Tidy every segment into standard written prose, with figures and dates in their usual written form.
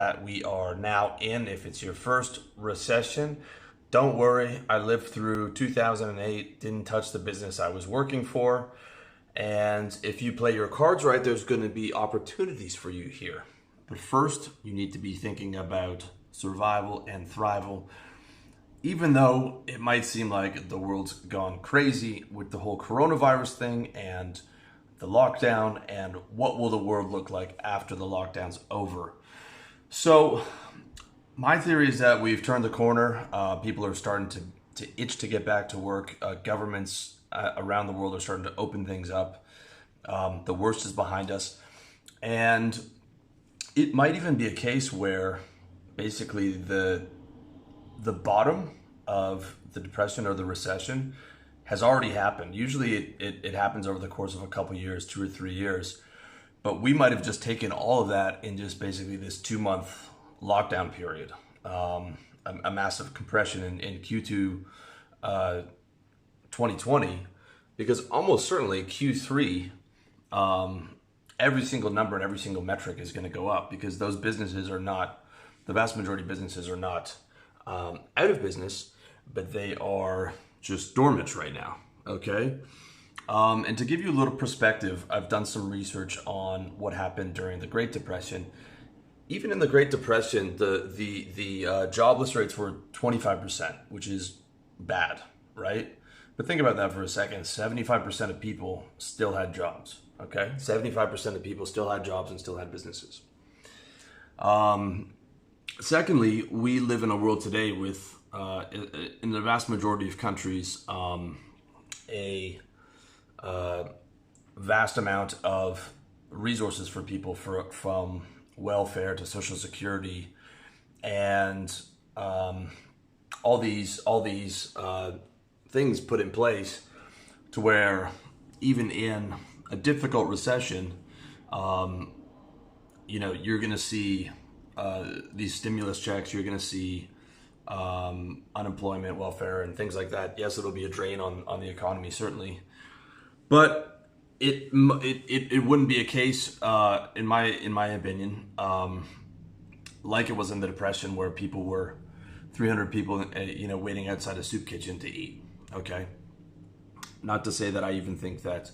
that we are now in. If it's your first recession, don't worry. I lived through 2008, didn't touch the business I was working for. And if you play your cards right, there's going to be opportunities for you here. But first, you need to be thinking about survival and thrival. Even though it might seem like the world's gone crazy with the whole coronavirus thing and the lockdown, and what will the world look like after the lockdown's over. So my theory is that we've turned the corner. People are starting to itch to get back to work. Governments around the world are starting to open things up. The worst is behind us. And it might even be a case where basically the bottom of the depression or the recession has already happened. Usually it happens over the course of a couple years, 2 or 3 years. But we might have just taken all of that in just basically this 2-month lockdown period. A massive compression in Q2 2020, because almost certainly Q3, every single number and every single metric is going to go up, because those businesses are not, the vast majority of businesses are not out of business, but they are just dormant right now, okay? And to give you a little perspective, I've done some research on what happened during the Great Depression. Even in the Great Depression, the jobless rates were 25%, which is bad, right? But think about that for a second. 75% of people still had jobs, okay? 75% of people still had jobs and still had businesses. Secondly, we live in a world today with, in the vast majority of countries, a vast amount of resources for people, from welfare to social security, and all these things put in place to where even in a difficult recession, you're going to see these stimulus checks, you're going to see unemployment, welfare, and things like that. Yes, it'll be a drain on the economy, certainly, but it wouldn't be a case, in my opinion, like it was in the Depression, where people were 300 people, waiting outside a soup kitchen to eat. Okay, not to say that I even think that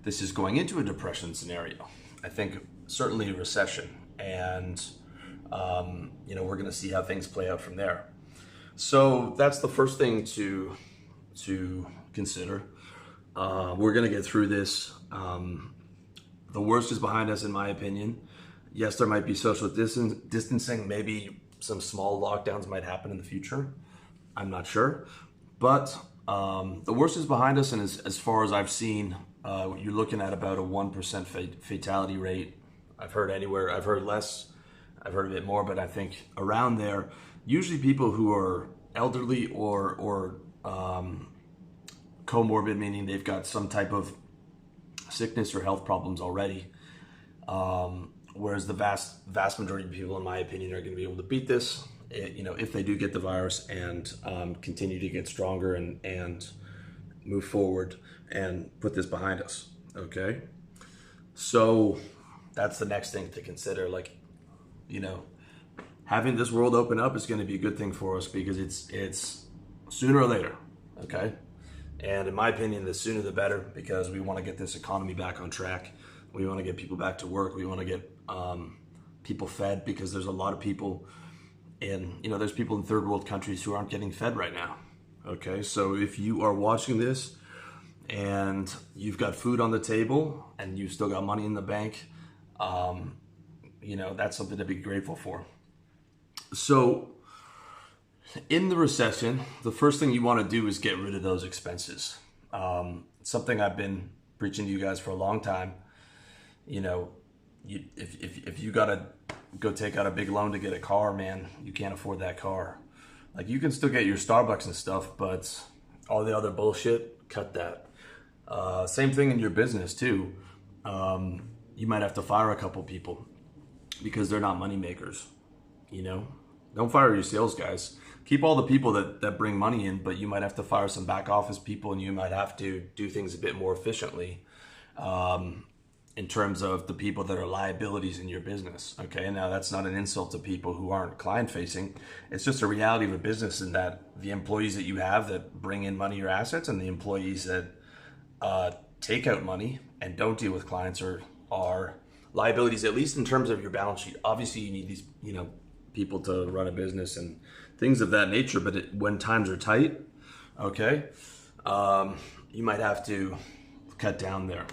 this is going into a depression scenario. I think certainly a recession, and we're going to see how things play out from there. So that's the first thing to consider. We're going to get through this. The worst is behind us, in my opinion. Yes, there might be social distancing. Maybe some small lockdowns might happen in the future. I'm not sure. But the worst is behind us, and as far as I've seen, you're looking at about a 1% fatality rate. I've heard less, I've heard a bit more, but I think around there. Usually people who are elderly or comorbid, meaning they've got some type of sickness or health problems already. Whereas the vast majority of people, in my opinion, are going to be able to beat this, if they do get the virus, and continue to get stronger and move forward and put this behind us. Okay, so that's the next thing to consider. Having this world open up is going to be a good thing for us, because it's sooner or later. Okay. And in my opinion, the sooner the better, because we want to get this economy back on track. We want to get people back to work. We want to get people fed, because there's a lot of people there's people in third world countries who aren't getting fed right now. Okay, so if you are watching this and you've got food on the table and you've still got money in the bank, that's something to be grateful for. So in the recession, the first thing you want to do is get rid of those expenses. Something I've been preaching to you guys for a long time. If you gotta go take out a big loan to get a car, man, you can't afford that car. You can still get your Starbucks and stuff, but all the other bullshit, cut that. Same thing in your business too. You might have to fire a couple people because they're not money makers. Don't fire your sales guys. Keep all the people that bring money in, but you might have to fire some back office people, and you might have to do things a bit more efficiently. in terms of the people that are liabilities in your business. Okay, now that's not an insult to people who aren't client facing. It's just a reality of a business, in that the employees that you have that bring in money or assets, and the employees that take out money and don't deal with clients are liabilities, at least in terms of your balance sheet. Obviously, you need these, people to run a business and things of that nature. But when times are tight, okay, you might have to cut down there.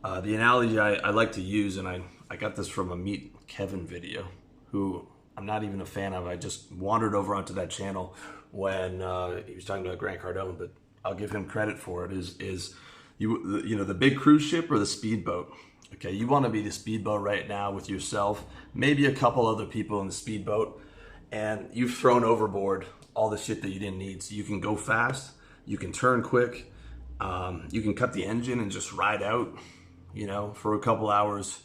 The analogy I like to use, and I got this from a Meet Kevin video, who I'm not even a fan of. I just wandered over onto that channel when he was talking about Grant Cardone, but I'll give him credit for it. Is the big cruise ship or the speedboat? Okay, you want to be the speedboat right now with yourself, maybe a couple other people in the speedboat, and you've thrown overboard all the shit that you didn't need. So you can go fast, you can turn quick, you can cut the engine and just ride out, for a couple hours.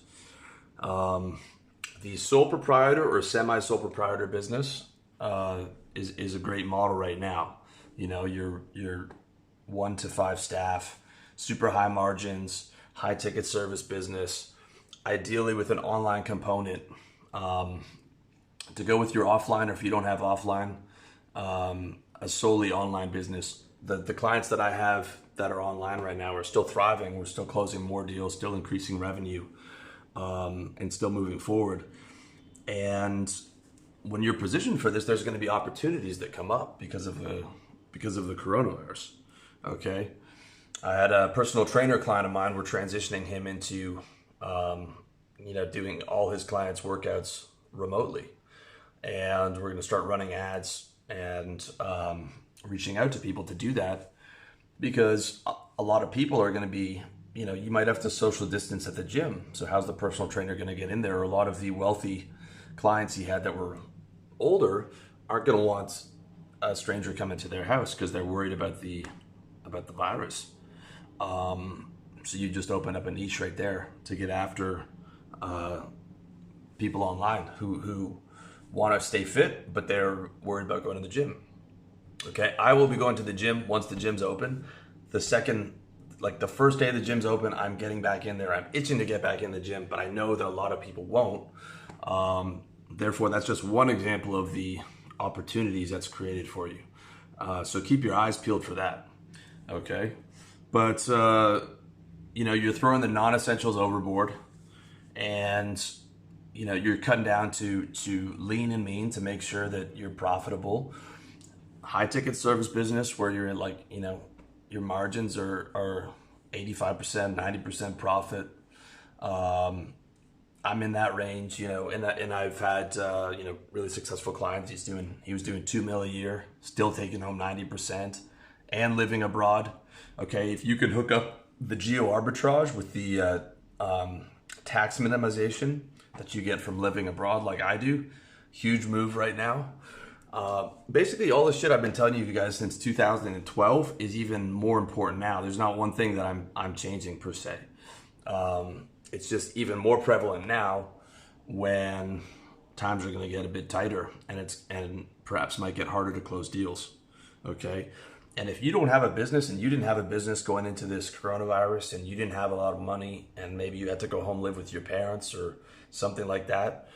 The sole proprietor or semi-sole proprietor business is a great model right now. Your 1 to 5 staff, super high margins, high ticket service business, ideally with an online component. To go with your offline, or if you don't have offline, a solely online business. The clients that I have that are online right now are still thriving. We're still closing more deals, still increasing revenue, and still moving forward. And when you're positioned for this, there's going to be opportunities that come up because of the coronavirus. Okay, I had a personal trainer client of mine. We're transitioning him into, doing all his clients' workouts remotely, and we're going to start running ads and reaching out to people to do that, because a lot of people are going to be, you might have to social distance at the gym. So how's the personal trainer going to get in there? A lot of the wealthy clients he had that were older aren't going to want a stranger coming to their house because they're worried about the virus. So you just open up a niche right there to get after people online who want to stay fit, but they're worried about going to the gym. Okay, I will be going to the gym once the gym's open. The first day the gym's open, I'm getting back in there. I'm itching to get back in the gym, but I know that a lot of people won't. Therefore, that's just one example of the opportunities that's created for you. So keep your eyes peeled for that. Okay, but you're throwing the non-essentials overboard, and you're cutting down to lean and mean to make sure that you're profitable. High ticket service business where you're your margins are 85%, 90% profit. I'm in that range, and I've had really successful clients. He was doing $2 million a year, still taking home 90%, and living abroad. Okay, if you can hook up the geo arbitrage with the tax minimization that you get from living abroad, like I do, huge move right now. Basically, all the shit I've been telling you guys since 2012 is even more important now. There's not one thing that I'm changing per se. It's just even more prevalent now when times are going to get a bit tighter, and perhaps might get harder to close deals. Okay, and if you don't have a business, and you didn't have a business going into this coronavirus, and you didn't have a lot of money, and maybe you had to go home live with your parents or something like that,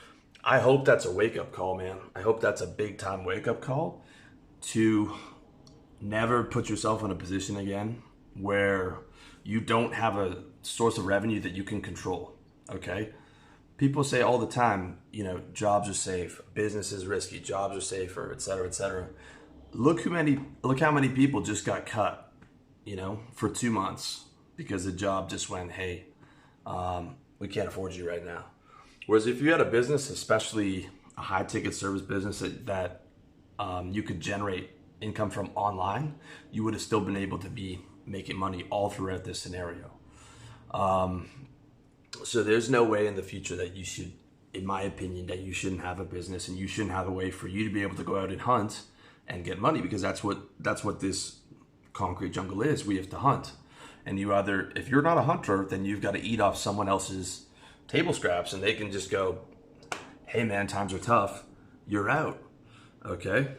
I hope that's a wake-up call, man. I hope that's a big-time wake-up call to never put yourself in a position again where you don't have a source of revenue that you can control, okay? People say all the time, jobs are safe, business is risky, jobs are safer, et cetera, et cetera. Look how many people just got cut, for 2 months because the job just went, hey, we can't afford you right now. Whereas if you had a business, especially a high ticket service business that you could generate income from online, you would have still been able to be making money all throughout this scenario. So there's no way in the future that you should, in my opinion, that you shouldn't have a business, and you shouldn't have a way for you to be able to go out and hunt and get money, because that's what this concrete jungle is. We have to hunt. And if you're not a hunter, then you've got to eat off someone else's table scraps, and they can just go, hey man, times are tough, you're out. Okay,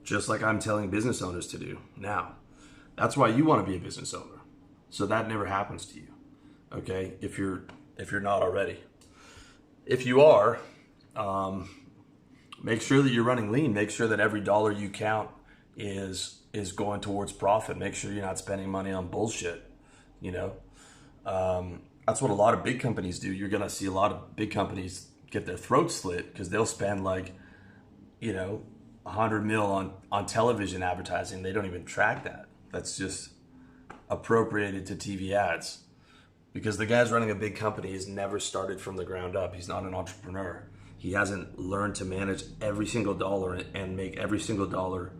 just like I'm telling business owners to do now. That's why you want to be a business owner, so that never happens to you. Okay, if you're not already. If you are, make sure that you're running lean. Make sure that every dollar you count is going towards profit. Make sure you're not spending money on bullshit. You know, that's what a lot of big companies do. You're gonna see a lot of big companies get their throats slit because they'll spend like, you know, 100 mil on television advertising. They don't even track that. That's just appropriated to TV ads. Because the guy's running a big company has never started from the ground up. He's not an entrepreneur. He hasn't learned to manage every single dollar and make every single dollar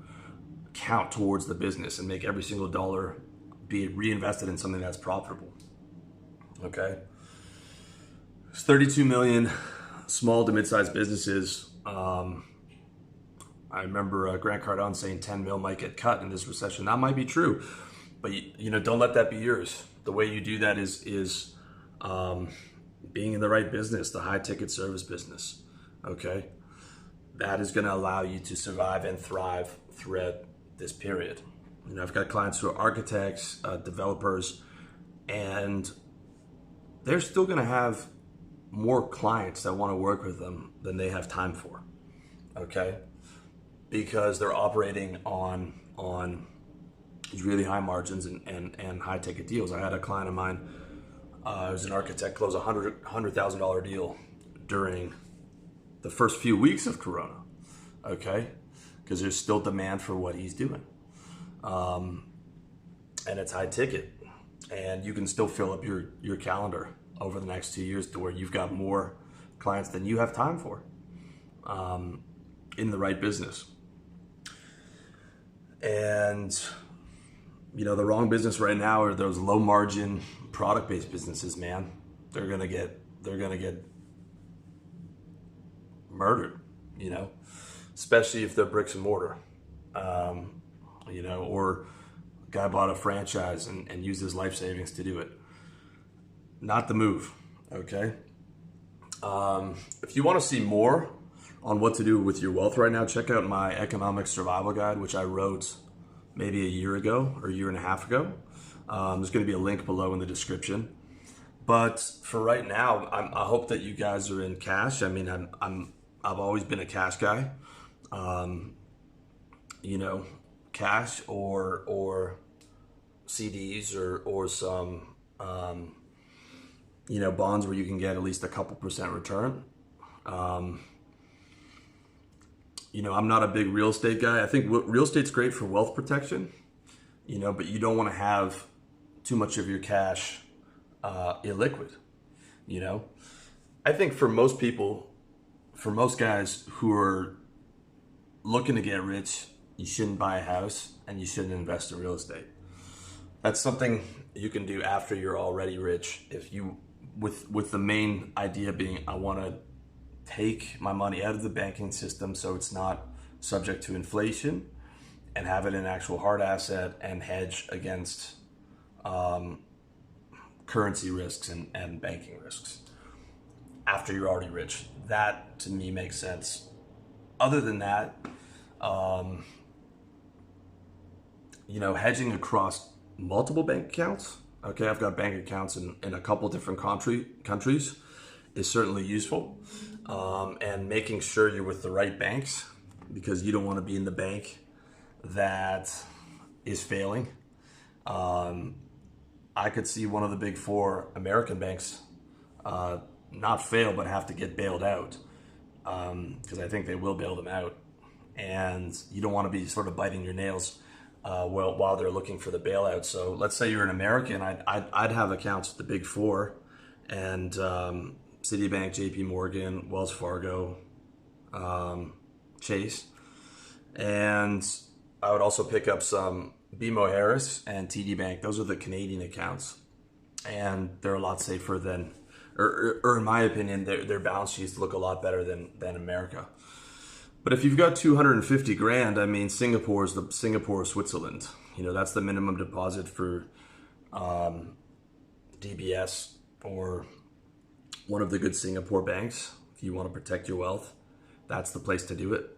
count towards the business and make every single dollar be reinvested in something that's profitable. Okay? There's 32 million small to mid-sized businesses. I remember Grant Cardone saying 10 mil might get cut in this recession. That might be true, but you know, don't let that be yours. The way you do that is being in the right business, the high ticket service business. Okay, that is going to allow you to survive and thrive throughout this period. You know, I've got clients who are architects, developers, and they're still going to have more clients that want to work with them than they have time for. Okay, because they're operating on these really high margins and high ticket deals. I had a client of mine who's an architect close a $100,000 deal during the first few weeks of Corona. Okay, because there's still demand for what he's doing, and it's high ticket, and you can still fill up your calendar over the next 2 years to where you've got more clients than you have time for, in the right business. And you know, the wrong business right now are those low margin product based businesses, man. They're gonna get murdered, you know, especially if they're bricks and mortar. You know, or a guy bought a franchise and used his life savings to do it. Not the move, okay? If you want to see more on what to do with your wealth right now, check out my economic survival guide, which I wrote maybe a year ago or a year and a half ago. There's going to be a link below in the description. But for right now, I hope that you guys are in cash. I mean, I've always been a cash guy. You know, cash or CDs or some you know, bonds where you can get at least a couple % return. You know, I'm not a big real estate guy. I think real estate's great for wealth protection, you know, but you don't want to have too much of your cash illiquid, you know. I think for most people, for most guys who are looking to get rich, you shouldn't buy a house and you shouldn't invest in real estate. That's something you can do after you're already rich. If you, with the main idea being, I want to take my money out of the banking system so it's not subject to inflation and have it in an actual hard asset and hedge against currency risks and banking risks after you're already rich. That to me makes sense. Other than that, you know, hedging across multiple bank accounts. Okay, I've got bank accounts in a couple different countries is certainly useful. And making sure you're with the right banks, because you don't want to be in the bank that is failing. I could see one of the big four American banks not fail, but have to get bailed out, because I think they will bail them out. And you don't want to be sort of biting your nails while they're looking for the bailout. So let's say you're an American, I'd have accounts with the big four, and Citibank, JP Morgan, Wells Fargo, Chase. And I would also pick up some BMO Harris and TD Bank. Those are the Canadian accounts. And they're a lot safer than, or in my opinion, their balance sheets look a lot better than America. But if you've got 250 grand, I mean, Singapore is the Singapore of Switzerland. You know, that's the minimum deposit for DBS or one of the good Singapore banks. If you want to protect your wealth, that's the place to do it.